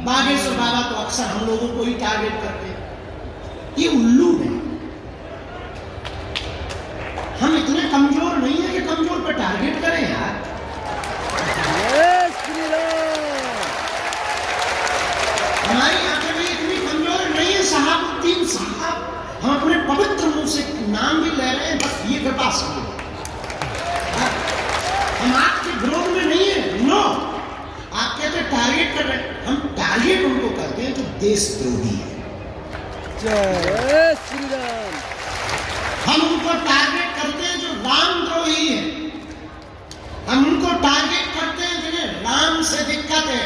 बागेश्वर बाबा तो अक्सर हम लोगों को ही टारगेट करते हैं। ये उल्लू है। हम इतने कमजोर नहीं है कि कमजोर पर टारगेट करें यार। हमारी आंखें भी इतनी कमजोर नहीं है शहाबुद्दीन साहब। हम अपने पवित्र मुंह से नाम भी ले रहे हैं, बस ये कृपा समझो। हम आपके विरोध में नहीं है, नो। आप कहते टारगेट कर रहे हैं, हम टारगेट उनको करते हैं जो देशद्रोही है। जय श्री राम। हम उनको टारगेट करते हैं जो रामद्रोही है। हम उनको टारगेट करते हैं जिन्हें राम से दिक्कत है,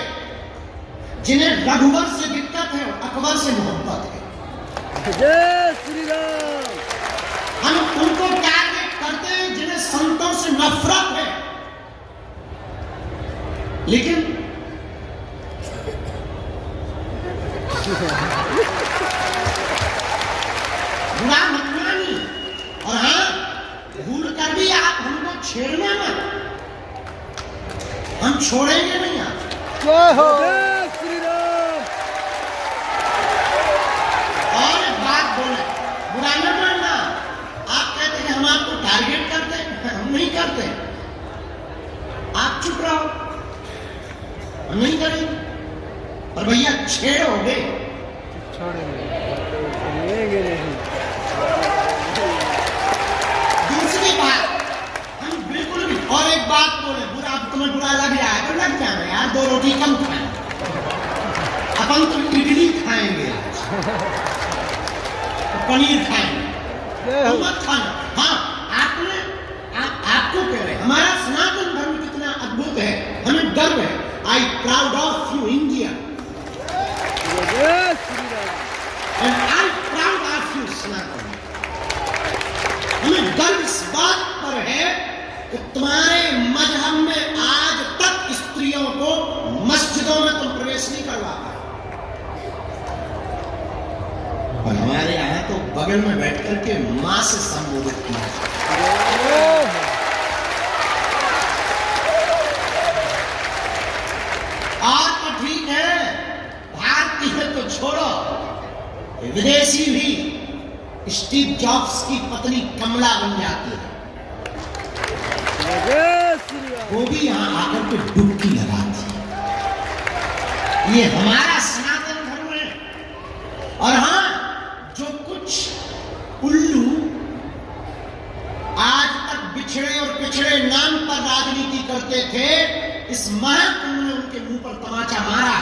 जिन्हें रघुवर से दिक्कत है और अकबर से मोहब्बत है। जय श्री राम। हम उनको टारगेट करते हैं जिन्हें संतों से नफरत है। लेकिन बुरा मत मानिए, और हाँ, भूल कर भी आप हमको छेड़ना मत, हम छोड़ेंगे नहीं आप। जय हो। जय श्री राम। और एक बात बोले, बुरा न मानना। आप कहते हैं हम आपको टारगेट करते हैं, हम नहीं करते। आप चुप रहो, हम नहीं करेंगे। और भैया छेड़ोगे छोड़ेंगे नहीं। दूसरी बात, हम बिल्कुल भी। और एक बात बोले, बुरा तुम्हें बुरा लग रहा है तो लग जाना यार, 2 रोटी कम खाए। अपन तो इडली खाएंगे आज, पनीर खाएंगे, तो मत खाना। हाँ, आपको कह रहे हैं हमारा सनातन धर्म कितना अद्भुत है, हमें गर्व है। I proud of you India and I proud of you Sanatan. हमें गर्व इस बात पर है कि तुम्हारे मजहब में आज तक स्त्रियों को मस्जिदों में तुम प्रवेश नहीं करवा पाए, और हमारे यहाँ तो बगल में बैठ करके मां से संबोधित किया। और तो ठीक है, भारतीय तो छोड़ो, विदेशी भी स्टीव जॉब्स की पत्नी कमला बन जाती है, वो भी यहां आकर के डुबकी लगाती है। ये हमारा सनातन धर्म है। और हाँ, जो कुछ उल्लू आज तक बिछड़े और पिछड़े नाम पर राजनीति करते थे, इस महाकुंभ ने उनके मुंह पर तमाचा मारा।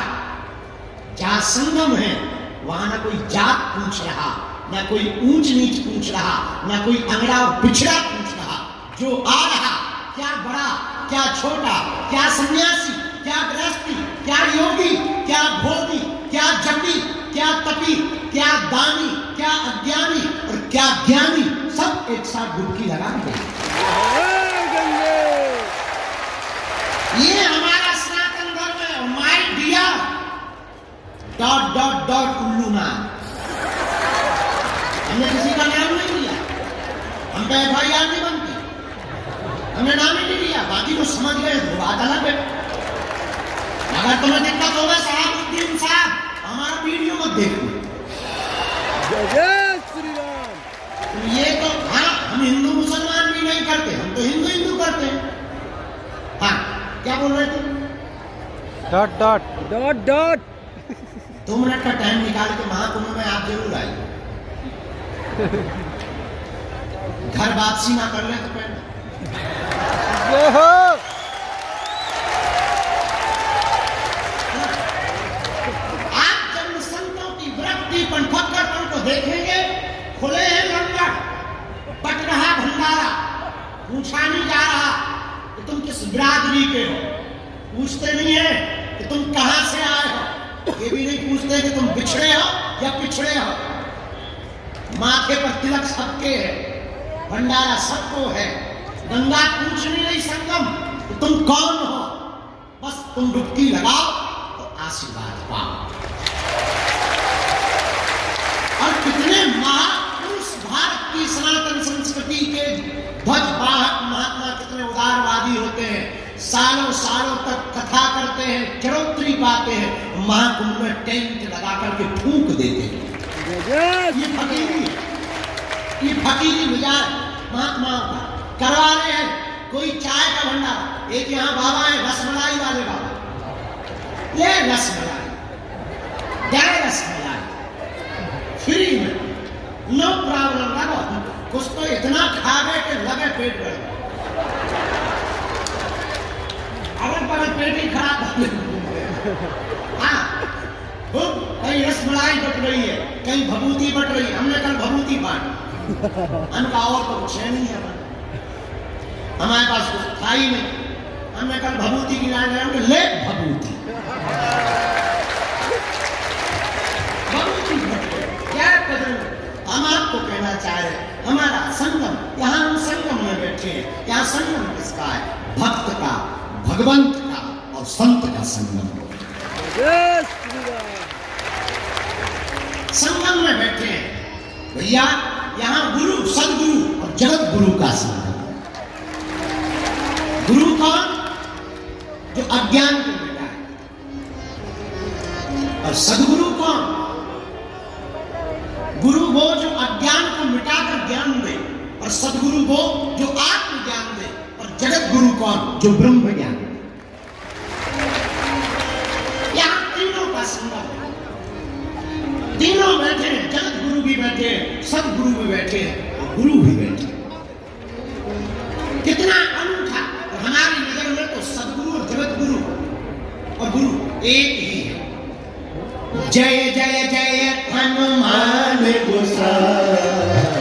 जहां संगम है वहां ना कोई जात पूछ रहा, ना कोई ऊंच नीच पूछ रहा, ना कोई अंगड़ा और पिछड़ा पूछ रहा। जो आ रहा, क्या बड़ा क्या छोटा, क्या सन्यासी क्या गृहस्थी, क्या योगी क्या भोगी, क्या जपी क्या तपी, क्या दानी क्या अज्ञानी और क्या ज्ञानी, सब एक साथ डुबकी लगा गए। ये हमारा सनातन धर्म है। My dear dot dot dot उल्लू नाम, हमने किसी का नाम नहीं लिया, हम पे FIR नहीं बनती, हमने नाम ही नहीं लिया। बाकी तो समझ गए तो बात अलग है। अगर तुम्हें दिक्कत होगा शहाबुद्दीन साहब, हमारा वीडियो मत देखो। जय श्री राम। ये तो हाँ, हम हिंदू मुसलमान भी नहीं करते, हम तो हिंदू हिंदू करते हैं। हाँ, क्या बोल रहे थे? Dot dot dot dot 2 minute का टाइम निकाल के महाकुंभ में आप जरूर आइए। घर वापसी ना कर ले तो पहले आप जब संतों की वृत्ति पंथकरपन को देखेंगे, खुले हैं लंगर, बट रहा भंडारा, पूछा नहीं जा रहा कि तुम किस बिरादरी के हो, पूछते नहीं है कि तुम कहां से आए हो, ये भी नहीं पूछते कि तुम बिछड़े हो या पिछड़े हो। माथे पर तिलक सबके है, भंडारा सबको है, गंगा पूछ नहीं रही संगम तो तुम कौन हो, बस तुम डुबकी लगाओ तो आशीर्वाद पाओ। और कितने महापुरुष भारत की सनातन संस्कृति के ध्वजवाहक महात्मा कितने उदारवादी होते हैं, सालों सालों तक कथा करते हैं, चरोत्री पाते हैं, महाकुंभ में टेंट लगा करके फूंक देते हैं। गजब। ये फकीरी मिजाज महात्माओं का करवा रहे हैं। कोई चाय का भंडार, एक यहाँ बाबा है रसमलाई वाले बाबा, ये रसमलाई, क्या रसमलाई फ्री में, नो प्रॉब्लम। लगो कुछ तो इतना खा गए कि लगे पेट भर, अगर पर पेट ही खराब हो गया। हाँ, कहीं रसमलाई बट रही है, कहीं भभूति बट रही है। हमने कल भभूति बांटी, हमका और तो कुछ है नहीं है, हमारे पास कुछ था ही नहीं। हमने कल भभूति की लाइन लगाया, ले भभूति, भभूति बट गई। क्या कदर हम आपको कहना चाह रहे हैं, हमारा संगम, यहाँ हम संगम में बैठे हैं। यहाँ संगम किसका है? भक्त का, भगवंत का और संत का संगम। जय श्री राम। संगम में बैठे हैं भैया। यहाँ गुरु, सदगुरु और जगत गुरु का संगम। गुरु कौन? जो अज्ञान को मिटाए। और सदगुरु कौन? गुरु वो जो अज्ञान को मिटाकर ज्ञान दे, और सदगुरु वो जो आत्म ज्ञान दे। और जगत गुरु कौन? जो ब्रह्म ज्ञान दे। यहां तीनों का संगम है। तीनों बैठे हैं, जगत गुरु भी बैठे हैं, सदगुरु भी बैठे हैं और गुरु भी बैठे हैं। कितना अनूठा! हमारी नजर में तो सदगुरु और जगत गुरु और गुरु एक ही है। जय जय जय हनुमान गोसाई।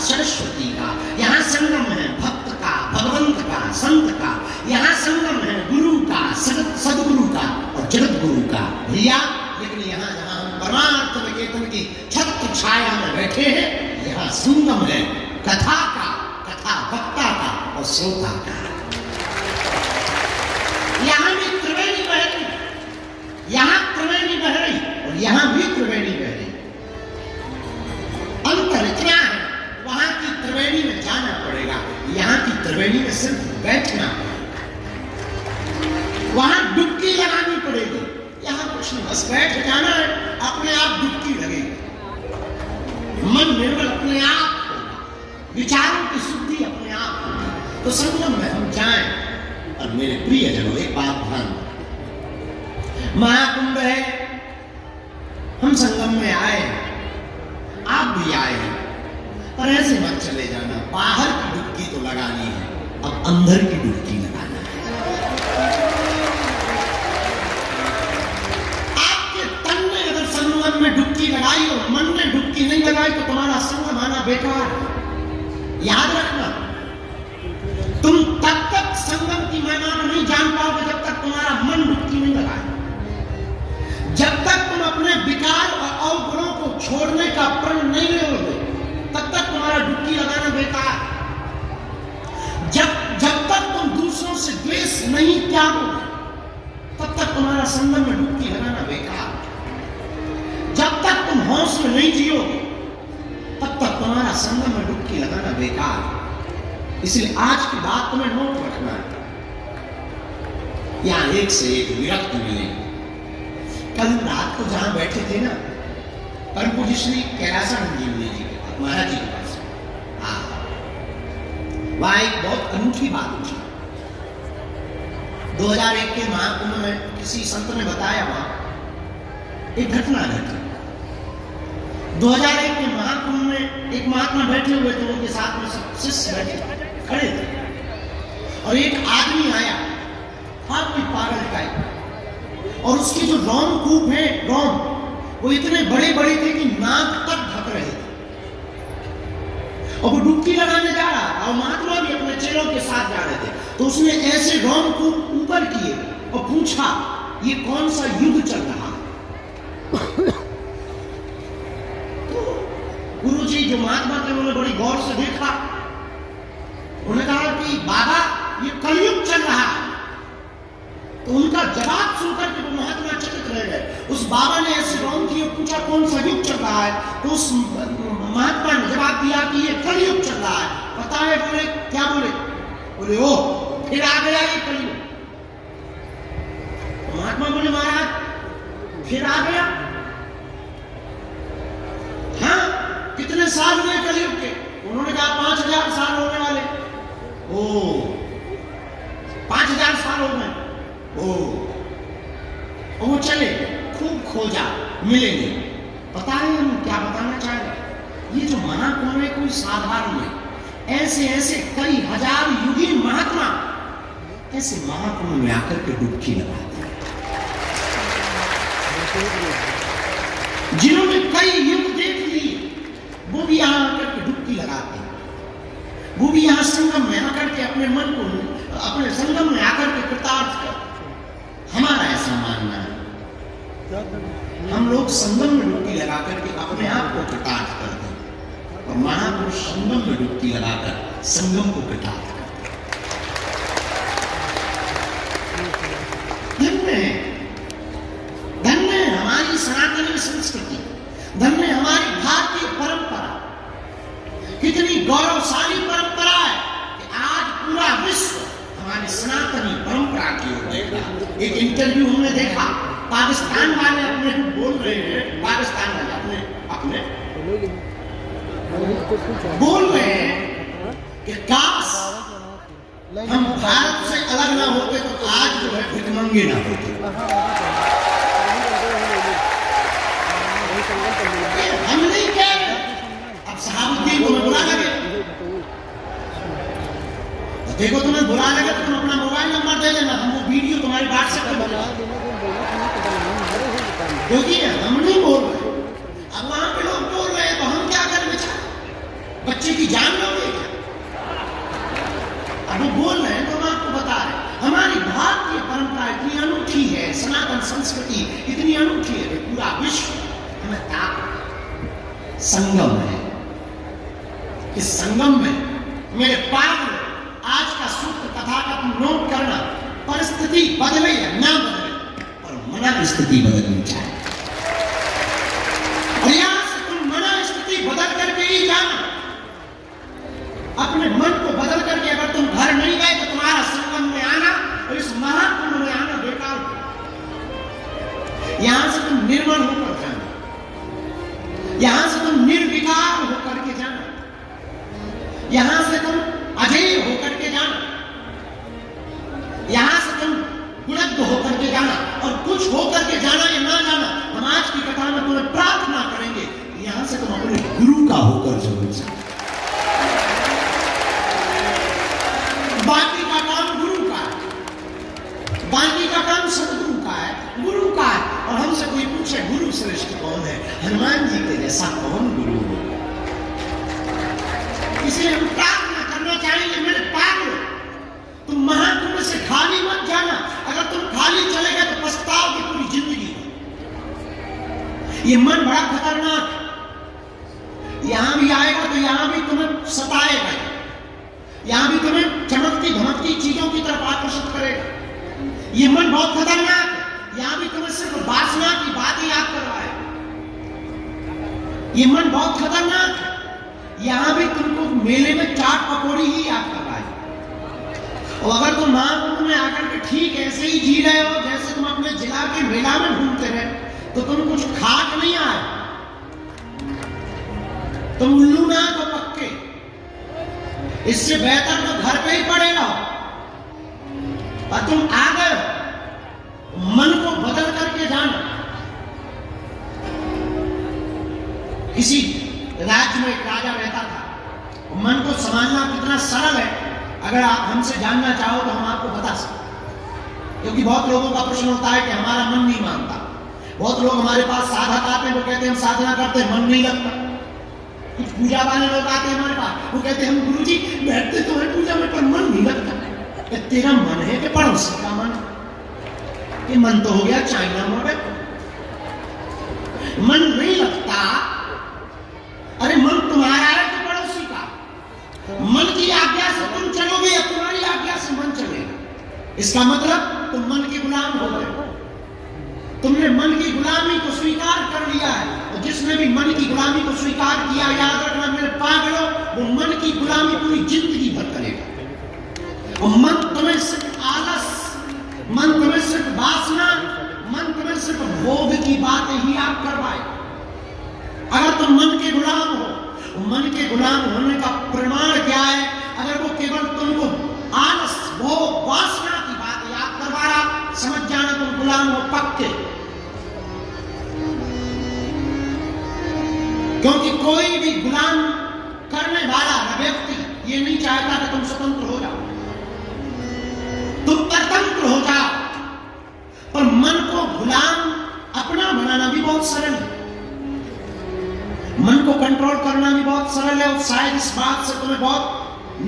सरस्वती का यहाँ संगम है, भक्त का, भगवंत का, संत का। यहाँ संगम है गुरु का, सदगुरु का और जगत गुरु का भैया। लेकिन यहाँ जहाँ हम परमार्थ निकेतन की छत्र छाया में बैठे हैं, यहाँ संगम है कथा का, कथा वक्ता का और श्रोता का। यहाँ भी त्रिवेणी बह रही, यहाँ त्रिवेणी बह रही और यहाँ भी त्रिवेणी बह रही। अंतर इतना है, वहां की त्रिवेणी में जाना पड़ेगा, यहाँ की त्रिवेणी में सिर्फ बैठना है। वहां डुबकी लगानी पड़ेगी, यहाँ कुछ नहीं, बस बैठ जाना है, अपने आप डुबकी लगेगी। मन निर्मल अपने आप होगा, विचारों की शुद्धि अपने आप होगी। तो संगम में हम जाएं। और मेरे प्रियजनों, एक बात ध्यान, महाकुंभ है, हम संगम में आए, आप भी आए हैं, पर ऐसे मत चले जाना। बाहर की डुबकी तो लगानी है, अब अंदर की डुबकी लगाना है। आपके तन में अगर संगम में डुबकी लगाई और मन में डुबकी नहीं लगाई तो तुम्हारा संगम आना बेकार। याद रखना, तुम तब तक संगम की महिमा नहीं जान पाओगे जब तक तुम्हारा मन डुबकी नहीं लगाए। जब तक तुम अपने विकार और अवगुणों को छोड़ने का प्रण नहीं लोगे, तब तक तुम्हारा डुबकी लगाना बेकार। जब तक तुम दूसरों से द्वेष नहीं त्यागोगे, तब तक तुम्हारा संगम में डुबकी लगाना बेकार। जब तक तुम होश में नहीं जियोगे, तब तक तुम्हारा संगम में डुबकी लगाना बेकार। इसलिए आज की बात तुम्हें नोट रखना है। यहां एक से एक विरक्त मिले। कल रात को जहां बैठे थे ना, परम पूज्य श्री कैलासानंद जी के पास, महाराज जी के पास, वहां एक बहुत अनूठी बात हुई। 2001 के महाकुंभ में किसी संत ने बताया, वहां एक घटना घटी। 2001 के महाकुंभ में एक महात्मा बैठे हुए थे, उनके साथ में सब शिष्य बैठे खड़े थे, और एक आदमी आया, आपकी पागल टाइप, और उसके जो रोमकूप है, रोम, वो इतने बड़े बड़े थे कि नाक तक ढक रहे थे। और वो डुबकी लगाने जा रहा था और महात्मा भी अपने चेलों के साथ जा रहे थे। तो उसने ऐसे रोम को ऊपर किए और पूछा, ये कौन सा युग चल रहा है? तो गुरुजी जो महात्मा थे उन्होंने बड़ी गौर से देखा, उन्होंने कहा कि बाबा ये कलयुग चल रहा है। तो उनका जवाब सुनकर के वो महात्मा चकित रह गए। उस बाबा ने ऐसे रौन किए और पूछा कौन सा युग चल रहा है? तो उस महात्मा ने जवाब दिया कि ये कलयुग चल रहा है। पता है बोले क्या बोले? बोले ओ फिर आ गया ये कलयुग। महात्मा बोले महाराज फिर आ गया? हाँ, कितने साल हुए कलयुग के? उन्होंने कहा 5000 साल होने वाले। ओ 5000 साल हो गए। ओ वो चले, खूब खोजा, मिले नहीं। पता है हम क्या बताना चाह रहे? ये जो महाकुंभ है कोई साधारण नहीं। ऐसे ऐसे कई हजार युगी महात्मा ऐसे महाकुंभ में आकर के डुबकी लगाते हैं। जिन्होंने कई युग देख लिए वो भी यहां आकर के डुबकी लगाते हैं। वो भी यहां संगम में आकर के अपने मन को, अपने संगम में आकर के कृतार्थ करते। हमारा ऐसा मानना है, हम लोग संगम में डुबकी लगाकर के अपने आप को कृतार्थ करते हैं और महापुरुष संगम में डुबकी लगाकर संगम को कृतार्थ करते हैं। धन्य है हमारी सनातनी संस्कृति, धन्य है हमारी भारतीय परंपरा। कितनी गौरवशाली परंपरा है कि आज पूरा विश्व हमारी सनातनी परंपरा की ओर देख रहा है। एक इंटरव्यू हमने देखा, पाकिस्तान वाले अपने बोल रहे हैं, पाकिस्तान वाले अपने बोल रहे हैं कि काश हम भारत से अलग ना होते तो आज जो है भिखमंगे ना होते। हम नहीं कह रहे, अब सहाबुद्दीन तुम्हें बुरा लगे, देखो तुम्हें बुरा लगे तो तुम अपना मोबाइल नंबर दे देना, हम वो वीडियो तुम्हारी व्हाट्सएप पर बना क्योंकि हम नहीं बोल रहे। अब वहां पे लोग बोल रहे हैं तो हम क्या करें? बेचारे बच्चे की जान लोगे क्या? अब वो बोल रहे हैं तो हम आपको बता रहे हैं हमारी भारतीय परंपरा इतनी अनूठी है, सनातन संस्कृति इतनी अनूठी है कि पूरा विश्व हमें ताक संगम है। इस संगम में मेरे पागल आज का सूत्र कथा का तुम नोट करना, परिस्थिति बदले या ना बदले पर मना स्थिति बदलनी चाहिए। और यहां से तुम मना स्थिति बदल करके ही जाना। अपने मन को बदल करके अगर तुम घर नहीं गए तो तुम्हारा संगम में आना और इस महाकुंभ में आना बेकार। यहां से तुम निर्मल होकर जाना, यहां से तुम निर्विकार होकर के जाना, यहां से तुम अजय होकर के जाना, यहां से तुम गुणज्ञ होकर के जाना और कुछ होकर के जाना या ना जाना। हम आज की कथा में तुम्हें प्रार्थना करेंगे यहां से तुम अपने गुरु का होकर जरूर जाना। बाकी का काम गुरु का है, बाकी का काम सदगुरु का है, गुरु का है। और हमसे कोई पूछे गुरु श्रेष्ठ कौन है, हनुमान जी के जैसा कौन गुरु हो? इसलिए हम प्रार्थना करना चाहेंगे मेरे पागल, तुम महाकुंभ से खाली मत जाना। अगर तुम खाली चले गए तो पछताओगे पूरी जिंदगी। ये मन बड़ा खतरनाक है, यहां भी आएगा तो यहां भी तुम्हें सताएगा, यहां भी तुम्हें चमकती धमकती चीजों की तरफ आकर्षित करेगा। ये मन बहुत खतरनाक है, यहां भी तुम्हें सिर्फ वासना की बात ही याद करवाएगा। ये मन बहुत खतरनाक है, यहां भी तुमको मेले में चाट पकौड़ी ही याद करवाए। और अगर तुम महाकुंभ में आकर के ठीक ऐसे ही जी रहे हो जैसे तुम अपने जिला के मेला में घूमते रहे तो तुम कुछ खाक नहीं आए, तुम उल्लू ना तो पक्के। इससे बेहतर तो घर पे ही पड़े रहो। और तुम आ गए मन को बदल करके जाना। किसी राज्य में एक राजा रहता था, मन को संभालना कितना सरल है अगर आप हमसे जानना चाहो तो हम आपको बता सकते। क्योंकि बहुत लोगों का प्रश्न होता है कि हमारा मन नहीं मानता। बहुत लोग हमारे पास साधक आते हैं वो कहते हैं हम साधना करते हैं मन नहीं लगता। कुछ पूजा वाले लोग आते हैं हमारे पास, वो कहते हैं हम गुरुजी बैठते तो है पूजा में पर मन नहीं लगता। तेरा मन है कि पड़ोसी का मन? ये मन तो हो गया चाइना मॉडल, मन नहीं लगता। अरे मन तुम्हारा है कि पड़ोसी का? मन की आज्ञा से तुम चलोगे या तुम्हारी आज्ञा से मन चलेगा? इसका मतलब तुम मन के गुलाम हो गए। तुमने मन की गुलामी को स्वीकार कर लिया है, और जिसने भी मन की गुलामी को स्वीकार किया, याद रखना मेरे पागलों, वो मन की गुलामी पूरी जिंदगी भर करेगा। और मन तुम्हें सिर्फ आलस, मन तुम्हें सिर्फ वासना, मन तुम्हें सिर्फ भोग की बातें ही आप करवाए। अगर तुम मन के गुलाम हो, मन के गुलाम होने का प्रमाण क्या है? अगर वो केवल तुमको आलस, भोग, वासना की बात याद करवा रहा, समझ जाना तुम गुलाम हो पक्के। क्योंकि कोई भी गुलाम करने वाला व्यक्ति ये नहीं चाहता कि तुम स्वतंत्र हो जाओ, तुम परतंत्र हो जाओ। पर मन को गुलाम अपना बनाना भी बहुत सरल है, मन को कंट्रोल करना भी बहुत सरल है। और शायद इस बात से तुम्हें बहुत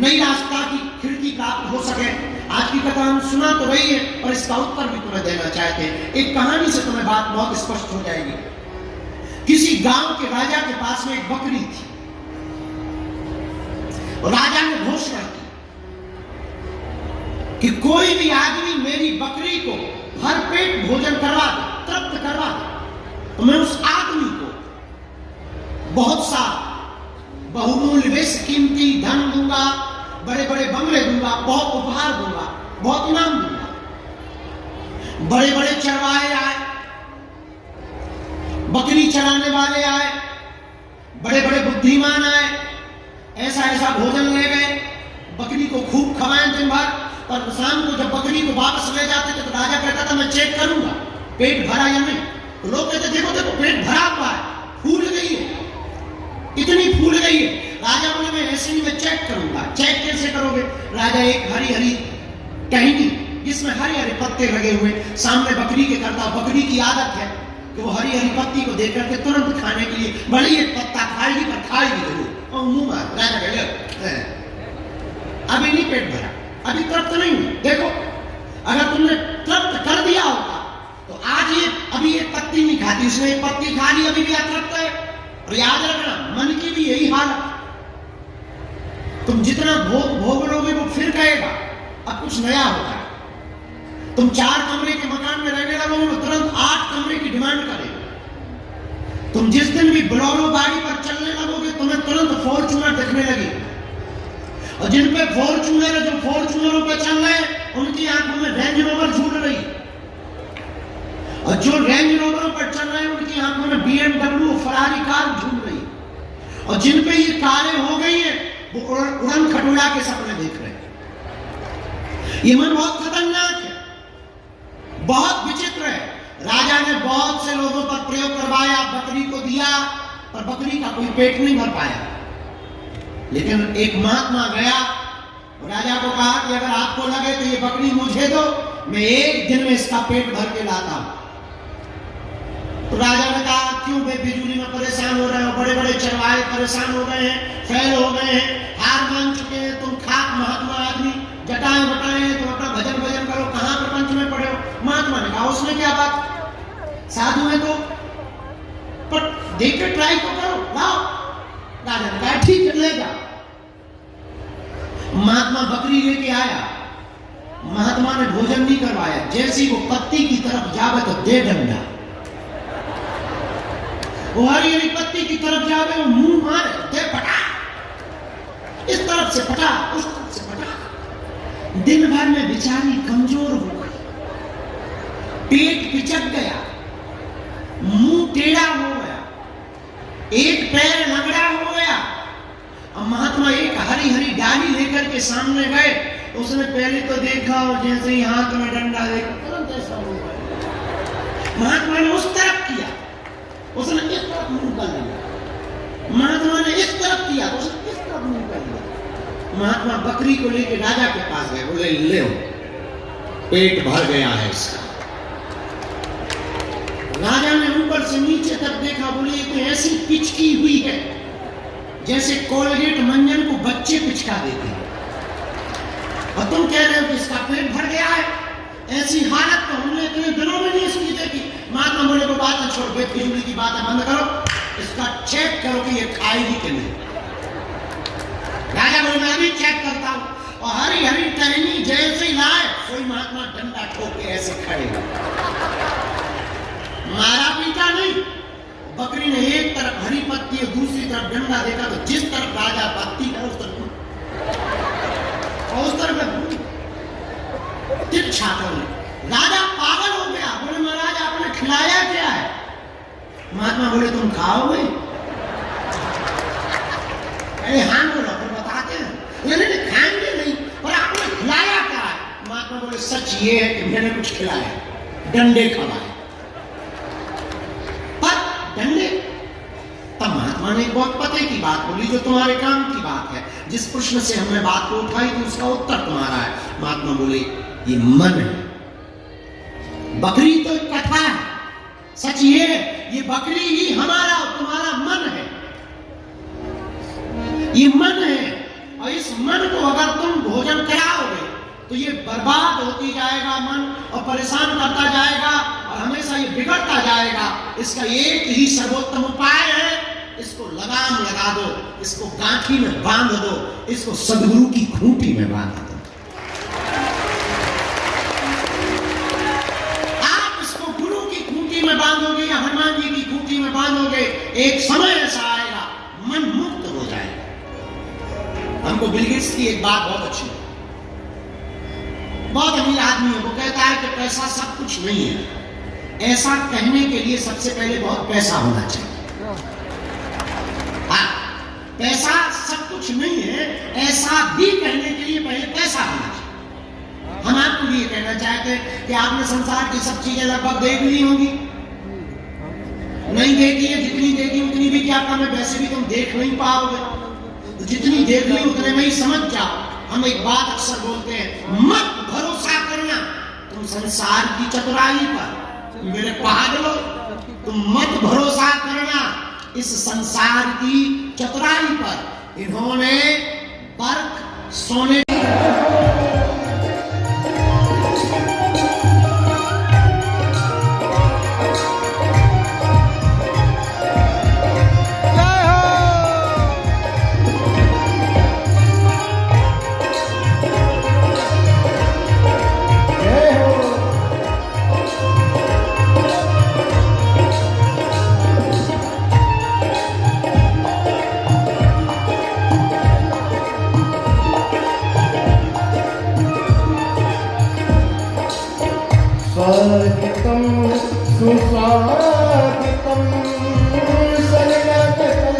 नई रास्ता की खिड़की प्राप्त हो सके। आज की कथा हम सुना तो रही है, और इसका उत्तर भी तुम्हें देना चाहते हैं। एक कहानी से तुम्हें बात बहुत स्पष्ट हो जाएगी। किसी गांव के राजा के पास में एक बकरी थी, और राजा ने घोषणा की कि कोई भी आदमी मेरी बकरी को भरपेट भोजन करवा दे, तृप्त करवा दे, तो मैं उस आदमी को बहुत सा बहुमूल्य वेश कीमती धन दूंगा, बड़े बड़े बंगले दूंगा, बहुत उपहार दूंगा, बहुत इनाम दूंगा। बड़े बड़े चरवाहे आए, बकरी चराने वाले आए, बड़े बड़े बुद्धिमान आए, ऐसा ऐसा भोजन ले गए, बकरी को खूब खवाएं दिन भर। पर शाम को जब बकरी को वापस ले जाते थे तो राजा कहता था मैं चेक करूंगा पेट भरा या नहीं। तो लोग कहते देखो देखो पेट भरा हुआ है, फूल गई है, इतनी फूल गई है। राजा बोले मैं ऐसे नहीं, मैं चेक करूंगा। चेक कैसे करोगे? राजा एक हरी हरी टहनी जिसमें हरे हरे पत्ते लगे हुए सामने बकरी के करता। बकरी की आदत है कि वो हरी हरी पत्ती को देख करके तुरंत खाने के लिए बड़ी एक पत्ता खाएगी, पर खाएगी जरूर। और मुंह मार राजा कहे अभी नहीं पेट भरा, अभी तृप्त नहीं हुई। देखो अगर तुमने तृप्त कर दिया होगा तो आज ये अभी एक पत्ती नहीं खाती, उसने एक पत्ती खा ली, अभी भी अतृप्त है। और याद रखना मन की भी यही हालत, तुम जितना भोग लोगे वो फिर कहेगा अब कुछ नया होगा। तुम 4 कमरे के मकान में रहने लगोगे तो तुरंत 8 कमरे की डिमांड करेगा। तुम जिस दिन भी बोलेरो गाड़ी पर चलने लगोगे तुम्हें तुरंत फॉर्च्यूनर दिखने लगी। और जिन पे फॉर्च्यूनर है, जो फॉर्च्यूनरों पे चल रहे हैं उनकी आंखों में रेंज रोवर झूल रही, और जो रेंज रोवरों पर चल रहे हैं उनकी आंखों में BMW फरारी कार झूल रही। और जिन पे ये कारें हो गई है वो उड़न खटोला के सपने देख रहे हैं। ये मन बहुत खतरनाक है, बहुत विचित्र है। राजा ने बहुत से लोगों पर प्रयोग करवाया, बकरी को दिया, पर बकरी का कोई पेट नहीं भर पाया। लेकिन एक महात्मा गया, राजा को कहा कि अगर आपको लगे तो ये बकरी मुझे दो, मैं एक दिन में इसका पेट भर के लाता हूं। तो राजा ने कहा क्यों बेफिजूली में परेशान हो रहे हो? बड़े बड़े चरवाहे परेशान हो गए हैं, फैल हो गए हैं, हार मान चुके हैं, तुम खाक महात्मा आदमी जटाएं बटाएं हैं, तुम अपना भजन करो, कहां प्रपंच में पड़े हो? महात्मा ने कहा उसमें क्या बात, साधु है तो पर देख के ट्राई तो करो, लाओ। राजा ने कहा ठीक है ले जाओ। महात्मा बकरी लेके आया, महात्मा ने भोजन नहीं करवाया, जैसी वो पत्ती की तरफ जावे तो दे डंडा। वो हरी हरी पत्ती की तरफ जावे, वो मुंह मारे, दे पटा, इस तरफ से पटा, उस तरफ से पटा। दिन भर में बेचारी कमजोर हो गई, पेट पिचक गया, मुंह टेढ़ा हो गया, एक पैर लगड़ा हो गया। अब महात्मा एक हरी हरी डाली लेकर के सामने गए, उसने पहले तो देखा और जैसे ही हाथ में डंडा देखा तुरंत ऐसा हो गया। महात्मा ने उस तरफ किया, उसने इस तरफ मुंह कर लिया। महात्मा ने इस तरफ किया, उसने इस तरफ मुंह कर लिया। महात्मा बकरी को लेकर राजा के पास गए, बोले ले पेट भर गया है इसका। राजा ने ऊपर से नीचे तक देखा, बोले ये तो ऐसी पिचकी हुई है जैसे कोलगेट मंजन को बच्चे पिचका देते हैं, और तुम कह रहे हो कि इसका पेट भर गया है। ऐसी हालत तो हमने इतने दिनों में नहीं इसकी देखी। महात्मा बोले को बात है, छोड़, बेफिजूली की बात है, बंद करो, इसका चेक करो कि ये खाएगी कि नहीं। राजा बोले मैं भी चेक करता हूं, और हरी हरी टहनी जैसे ही लाए कोई महात्मा डंडा ठोक के ऐसे खड़े हो। मारा पीटा नहीं, बकरी ने एक तरफ हरी पत्ती और दूसरी तरफ डंडा देखा, तो जिस तरफ राजा पत्ती है उस तरफ तिरछा कर राजा पागल हो गया। बोले महाराज आपने खिलाया क्या है? महात्मा बोले तुम खाओगे? अरे हाँ बोला, फिर बताते हैं। नहीं खाएंगे नहीं, पर आपने खिलाया क्या है? महात्मा बोले सच ये है कि मैंने कुछ खिलाया, डंडे खिलाए। पर डंडे? तब महात्मा ने एक बहुत पते की बात बोली, जो तुम्हारे काम की बात है। जिस प्रश्न से हमने बात को उठाई थी उसका उत्तर तुम्हारा है। महात्मा बोले ये मन है, बकरी तो एक कथा है, सच ये बकरी ही हमारा और तुम्हारा मन है। ये मन है, और इस मन को अगर तुम भोजन कराओगे तो ये बर्बाद होती जाएगा मन, और परेशान करता जाएगा, और हमेशा ये बिगड़ता जाएगा। इसका एक ही सर्वोत्तम उपाय है, इसको लगाम लगा दो, इसको गांठी में बांध दो, इसको सदगुरु की खूंटी में बांध दो। आप इसको गुरु की खूंटी में बांधोगे या हनुमान जी की खूंटी में बांधोगे, एक समय ऐसा आएगा मन मुक्त हो जाएगा। हमको बिल गेट्स की एक बात बहुत अच्छी, बहुत अमीर आदमी है, वो कहता है कि पैसा सब कुछ नहीं है। ऐसा कहने के लिए सबसे पहले बहुत पैसा होना चाहिए। पैसा सब कुछ नहीं है, ऐसा भी कहने के लिए पहले पैसा होना चाहिए। हम आपको ये कहना चाहते हैं कि आपने संसार की सब चीजें लगभग देख ली होंगी, नहीं देखी है, जितनी देखी उतनी भी क्या कम है, वैसे भी तुम देख नहीं पाओगे, तो जितनी देख ली उतने में ही समझ जाओ। हम एक बात अक्सर बोलते हैं, मत भरोसा करना तुम संसार की चतुराई पर, मेरे पागलों, तुम मत भरोसा करना इस संसार की चतुराई पर। इन्होंने बर्क सोने स्वागतम सुस्वागतम शरणगतम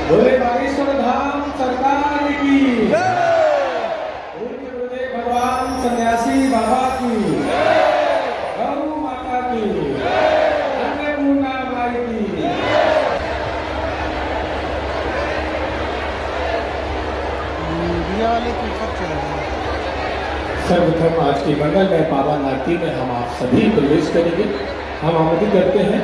बोले बागेश्वर धाम सरकार की, पूज्य गुरुदेव भगवान सन्यासी बाबा की, गौ माता की, अन्नपूर्णा माई की। सर्वप्रथम आज की मंगलमय पावन आरती में हम आप सभी प्रवेश करेंगे। हम आमंत्रित करते हैं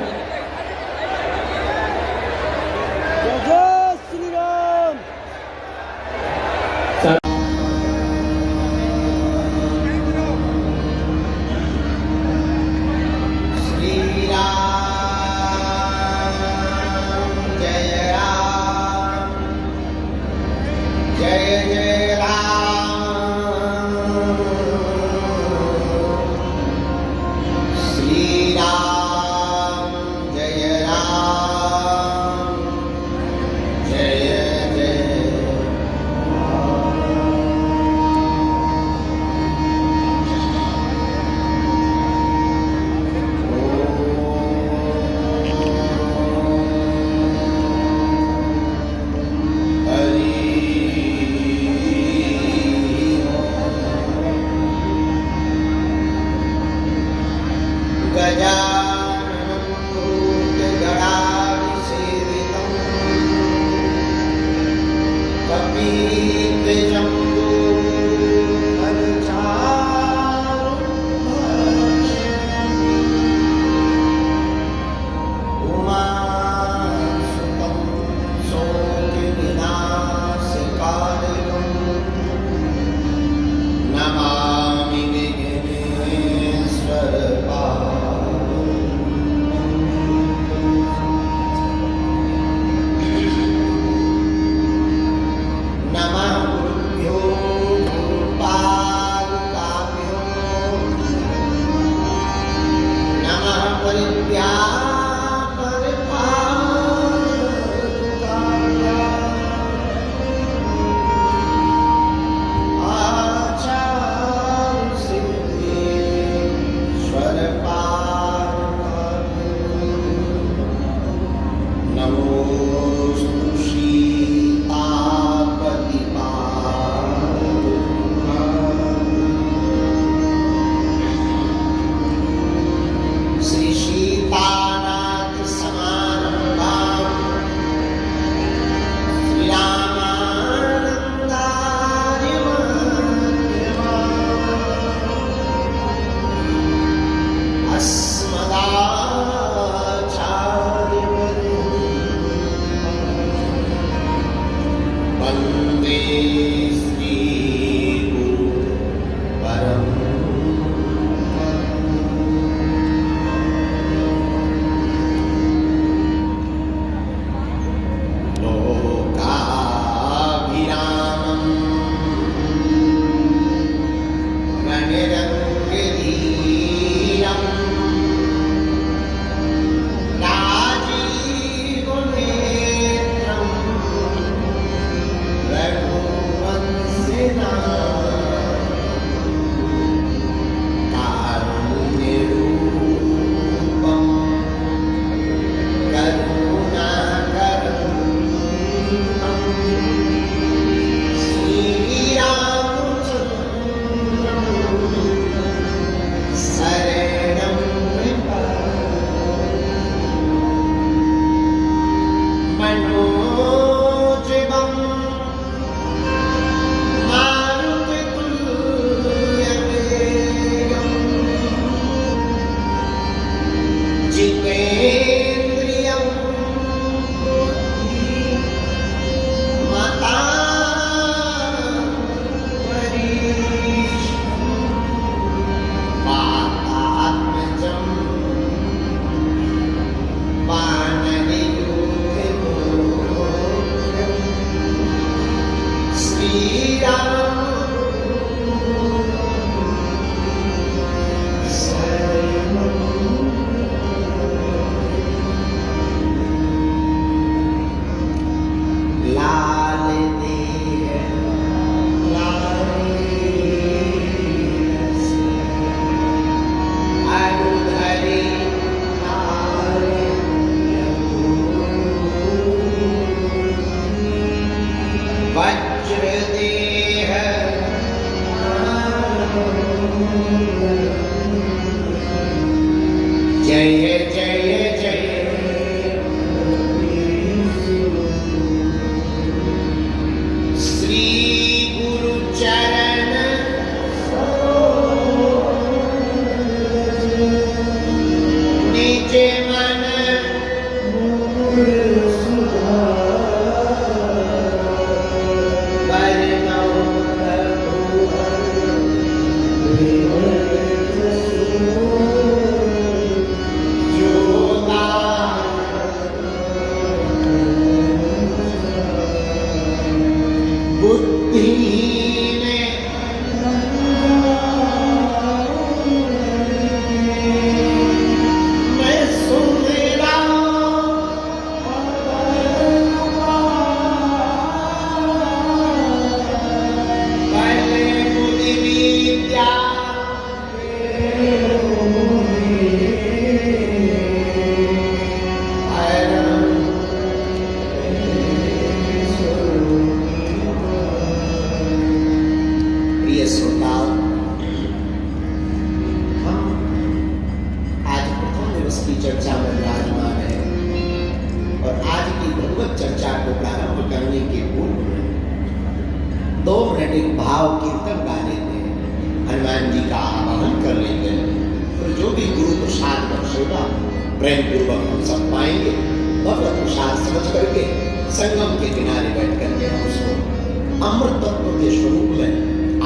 जय जय राम जय जय जय श्री गुरु चरण निज मन चर्चा में विराजमान है और आज की भगवत चर्चा को प्रारंभ करने के पूर्व 2 मिनट एक भाव कीर्तन गा लेते हैं, हनुमान जी का आवाहन कर लेते हैं। तो जो भी गुरु प्रसाद बख्शेगा प्रेम पूर्वक हम सब पाएंगे। भगवत प्रसाद समझ करके संगम के किनारे बैठ करके हम उसको अमृत तत्व के स्वरूप में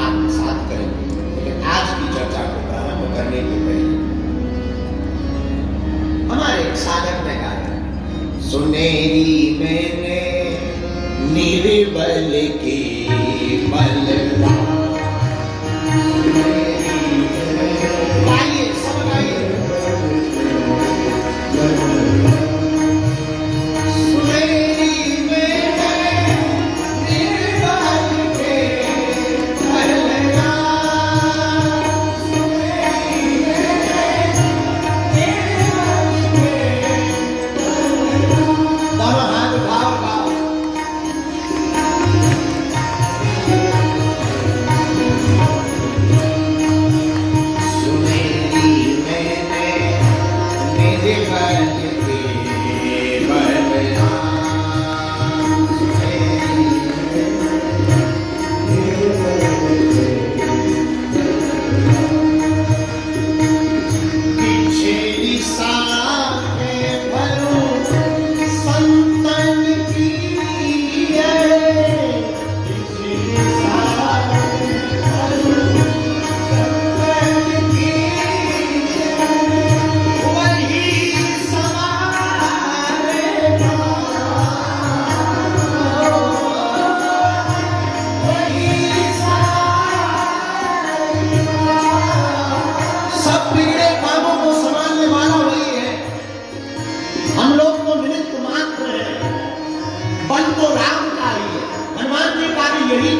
आत्मसात करेंगे। लेकिन आज की चर्चा को प्रारंभ करने के पहले हमारे एक साधक ने कहा, सुनेरी मैंने निर्बल की बलवा। गाइए, सब गाइए। सुनेरी मैंने निर्बल के बलवा। बल तो राम का ही है, हनुमान जी का भी यही